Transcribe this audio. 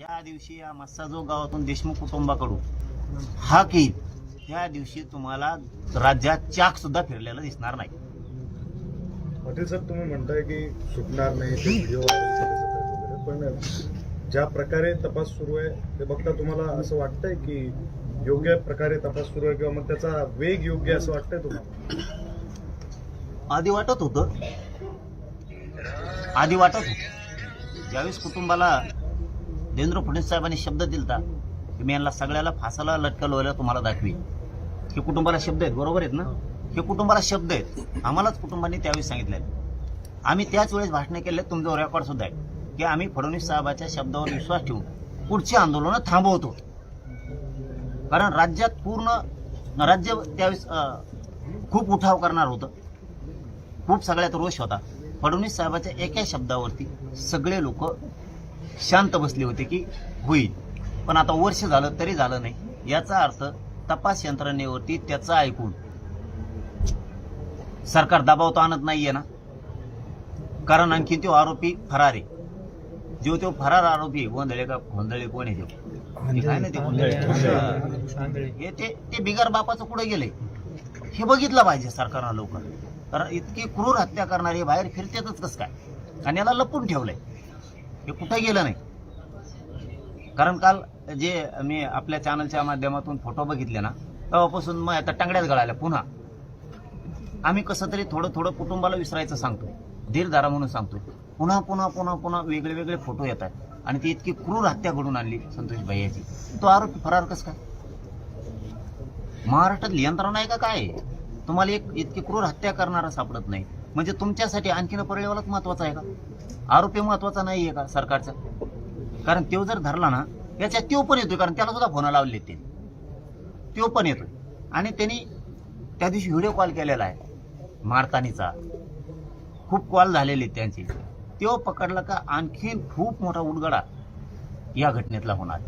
ज्या दिवशी या मस्साजोग गावातून देशमुख कुटुंबाकडून हाक येईल त्या दिवशी तुम्हाला राज्यात चाक सुद्धा फिरलेला दिसणार नाही. पाटील साहेब, तुम्ही म्हणताय की सुटणार नाही, ते व्हिडिओ वगैरे, पण ज्या प्रकारे तपास सुरू आहे ते बघता तुम्हाला असं वाटतंय की योग्य प्रकारे तपास सुरू आहे, किंवा मग त्याचा वेग योग्य असं वाटतंय तुम्हाला? आधी वाटत होतं ज्यावेळेस कुटुंबाला देवेंद्र फडणवीस साहेबांनी शब्द दिलता की मी यांना सगळ्याला फासाला लटकवलेला तुम्हाला दाखवी. हे कुटुंबाला शब्द आहेत, बरोबर आहेत ना? हे कुटुंबाला शब्द आहेत. आम्हालाच कुटुंबांनी त्यावेळेस सांगितलं. आम्ही त्याच वेळेस भाषणे केले, तुमचा रेकॉर्ड सुद्धा आहे की आम्ही फडणवीस साहेबांच्या शब्दावर विश्वास ठेवून पुढची आंदोलनं थांबवतो. कारण राज्यात पूर्ण राज्य त्यावेळेस खूप उठाव करणार होतं, खूप सगळ्यात रोष होता. फडणवीस साहेबांच्या एका शब्दावरती सगळे लोक शांत बसले होते की होईल. पण आता वर्ष झालं तरी झालं नाही. याचा अर्थ तपास यंत्रणेवरती त्याचं ऐकून सरकार दबाव तर आणत नाहीये ना. कारण आणखी तो आरोपी फरार आहे. जो तो फरार आरोपी गोंधळे का गोंधळे कोण आहे काय ना ते ते बिगर बापाचं कुठे गेले हे बघितलं पाहिजे सरकारनं लवकर. कारण इतकी क्रूर हत्या करणारे बाहेर फिरतेच कसं काय, आणि याला लपून ठेवलंय, हे कुठे गेलं नाही. कारण काल जे मी आपल्या चॅनलच्या माध्यमातून फोटो बघितले ना, तेव्हापासून मग आता टांगड्यात गळाल्या. पुन्हा आम्ही कसं तरी थोडं थोडं कुटुंबाला विसरायचं सांगतो, धीर धरा म्हणून सांगतो. पुन्हा पुन्हा पुन्हा पुन्हा वेगळे वेगळे फोटो येतात आणि ती इतकी क्रूर हत्या घडून आणली संतोष भैयाची. तो आरोपी फरार कसं काय? महाराष्ट्रात यंत्रणा आहे का काय? तुम्हाला एक इतकी क्रूर हत्या करणारा सापडत नाही म्हणजे तुमच्यासाठी आणखीन परळीवालाच महत्वाचा आहे का? आरोपी महत्वाचा नाही आहे का सरकारचा? कारण तो जर धरला ना, याच्यात तो पण येतोय, कारण त्याला सुद्धा फोन लावले ते, तो पण येतोय. आणि त्यांनी त्या दिवशी व्हिडिओ कॉल केलेला आहे मारतानीचा, खूप कॉल झालेले त्यांचे. तो पकडला का आणखीन खूप मोठा उडगडा या घटनेतला होणार.